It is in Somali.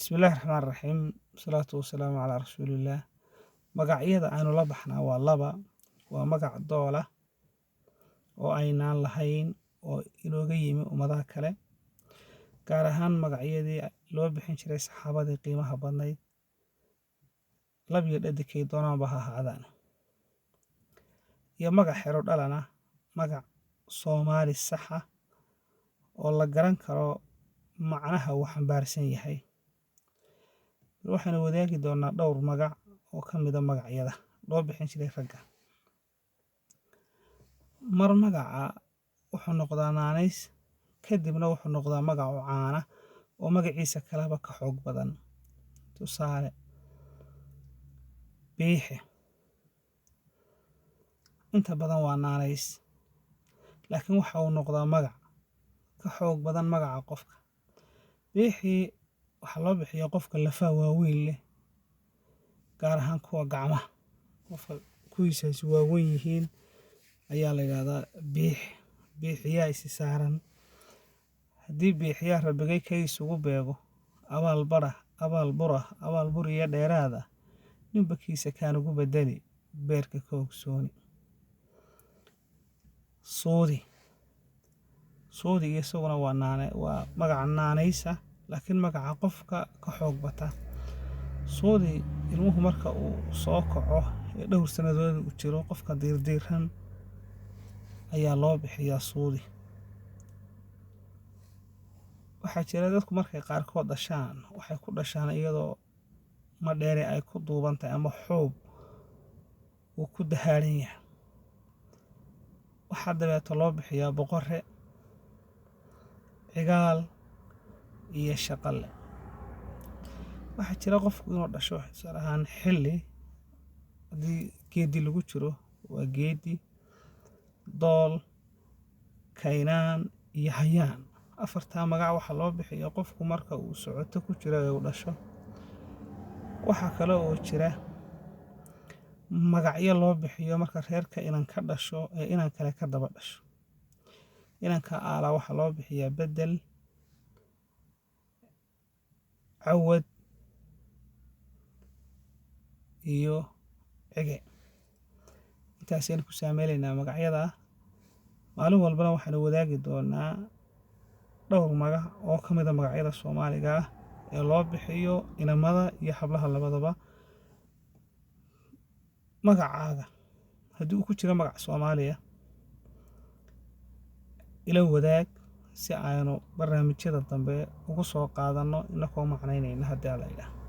Bismillahi Raxmaani Raxiim. Salaatu wasalaamu calaa rasuulillaah. Magacyada aynu la baxnaa waa laba. Waa magac doola oo aynaan lahayn oo inooga yimi ummadaha kale, gaar ahaan magacyadii loo bixin jiray saxaabadii qiimaha badnayd, lab iyo dhadigay doonaanba ha ahaadaan. Iyo magac xero dhalana, magac Soomaali sax ah oo la garan karo macnaha uu xambaarsan yahay. Waxaanu wadaagi doonaa dhowr magac oo ka mid ah magacyada loo bixin jiray ragga. Mar magaca wuxuu noqdaa naanays, kadibna wuxuu noqdaa magac caana oo magaciisa kaleba ka xoog badan. Tusaale, Biixi inta badan waa naanays, laakiin waxa uu noqdaa magac ka xoog badan magaca qofka. Biixi waxaa loo bixiyaa qofka lafaha waaweyn leh, gaar ahaan kuwa gacmaha. Qofka kuwiisaasi waaweyn yihiin ayaa la yidhaahdaa biixi. Biixiyaa isi saaran. Haddii biixiyaa rabbigay ka isugu beego abaal bara, abaal bura, abaal buriya dheeraada, ninba kiisa kaan ugu bedeli beerka ka ogsooni. Suudi isaguna waa magac naanaysa, laakiin magaca qofka ka xoog bata. Suudi ilmuhu marka uu soo kaco ee dhowr sanadood u jiro, qofka diirdiiran ayaa loo bixiyaa Suudi. Waxaa jira dadku markay qaarkood dhashaan, waxay ku dhashaan iyadoo madheere ay ku duuban tahay ama xuub uu ku dahaaran yahay. Waxaa dabeeto loo bixiyaa Boqorre, Cigaal iyo Shaqalle. Waxaa jira qofku inuu dhasho tusaale ahaan xilli, haddii geedi lagu jiro waa Geedi, Dool, Kaynaan iyo Hayaan. Afartaa magac waxaa loo bixiyaa qofku marka uu socoto ku jiro ee uu dhasho. Waxaa kale oo jira magacyo loo bixiyo marka reerka inan ka dhasho ee inan kale ka daba dhasho. Inanka aala waxaa loo bixiyaa Beddel, Cawad iyo Cige. Intaasaynu ku saameynaynaa magacyada. Maalin walbana waxaanu wadaagi doonaa dhowr magac oo ka mid ah magacyada Soomaaliga ah ee loo bixiyo inamada iyo hablaha labadaba. Magacaaga haddii uu ku jiro magac Soomaaliya, ila wadaag si aynu barnaamijyada dambe ugu soo qaadanno inagoo macnaynayna haddii Alla yidhaahdo.